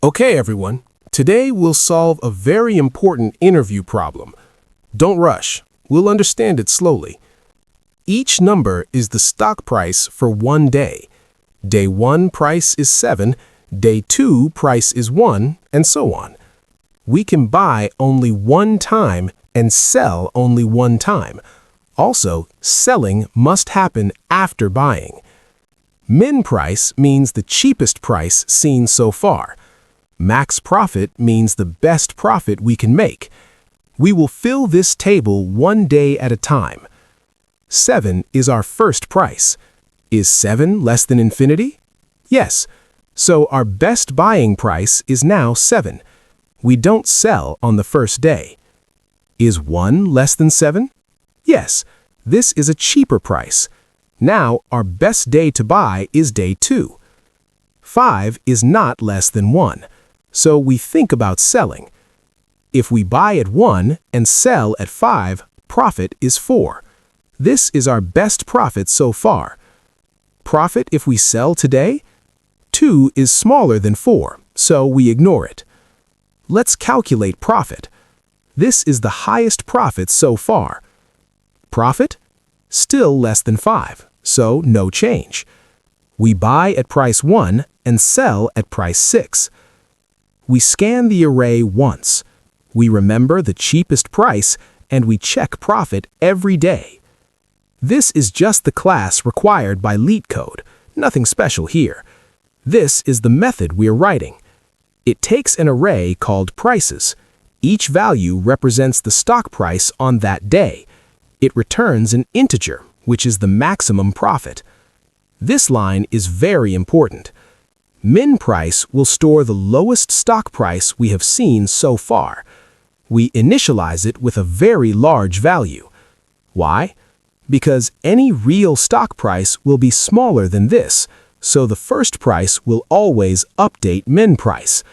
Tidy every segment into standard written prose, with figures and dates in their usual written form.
Okay, everyone. Today we'll solve a very important interview problem. Don't rush. We'll understand it slowly. Each number is the stock price for one day. Day 1 price is 7, day 2 price is 1, and so on. We can buy only one time and sell only one time. Also, selling must happen after buying. Min price means the cheapest price seen so far. Max profit means the best profit we can make. We will fill this table one day at a time. 7 is our first price. Is 7 less than infinity? Yes. So our best buying price is now 7. We don't sell on the first day. Is 1 less than 7? Yes. This is a cheaper price. Now our best day to buy is day 2. 5 is not less than 1. So we think about selling. If we buy at 1 and sell at 5, profit is 4. This is our best profit so far. Profit if we sell today? 2 is smaller than 4, so we ignore it. Let's calculate profit. This is the highest profit so far. Profit? Still less than 5, so no change. We buy at price 1 and sell at price 6. We scan the array once. We remember the cheapest price, and we check profit every day. This is just the class required by LeetCode, nothing special here. This is the method we're writing. It takes an array called prices. Each value represents the stock price on that day. It returns an integer, which is the maximum profit. This line is very important. Min price will store the lowest stock price we have seen so far. We initialize it with a very large value. Why? Because any real stock price will be smaller than this, so the first price will always update min price.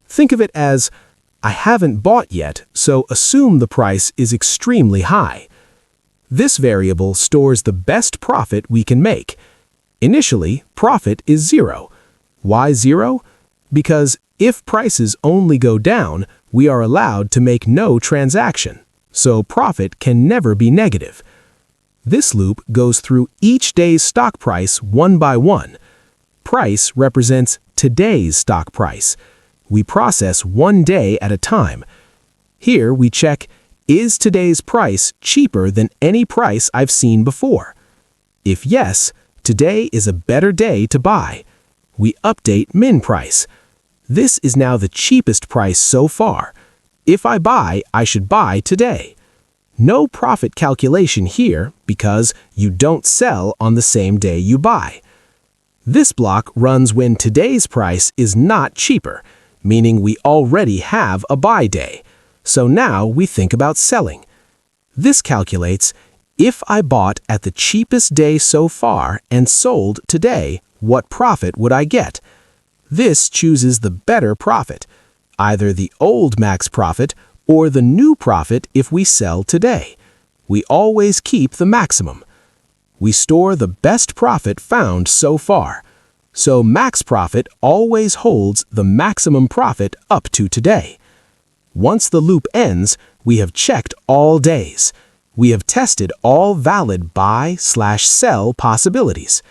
Think of it as, I haven't bought yet, so assume the price is extremely high. This variable stores the best profit we can make. Initially, profit is 0. Why 0? Because if prices only go down, we are allowed to make no transaction, so profit can never be negative. This loop goes through each day's stock price one by one. Price represents today's stock price. We process one day at a time. Here we check, is today's price cheaper than any price I've seen before? If yes, today is a better day to buy. We update min price. This is now the cheapest price so far. If I buy, I should buy today. No profit calculation here because you don't sell on the same day you buy. This block runs when today's price is not cheaper, meaning we already have a buy day. So now we think about selling. This calculates, if I bought at the cheapest day so far and sold today, what profit would I get? This chooses the better profit, either the old max profit or the new profit if we sell today. We always keep the maximum. We store the best profit found so far. So max profit always holds the maximum profit up to today. Once the loop ends, we have checked all days. We have tested all valid buy/sell possibilities.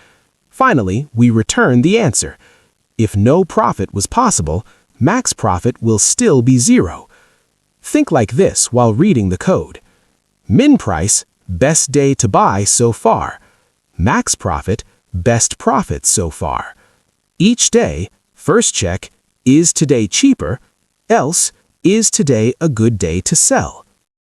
Finally, we return the answer. If no profit was possible, max profit will still be 0. Think like this while reading the code. Min price, best day to buy so far. Max profit, best profit so far. Each day, first check, is today cheaper? Else, is today a good day to sell?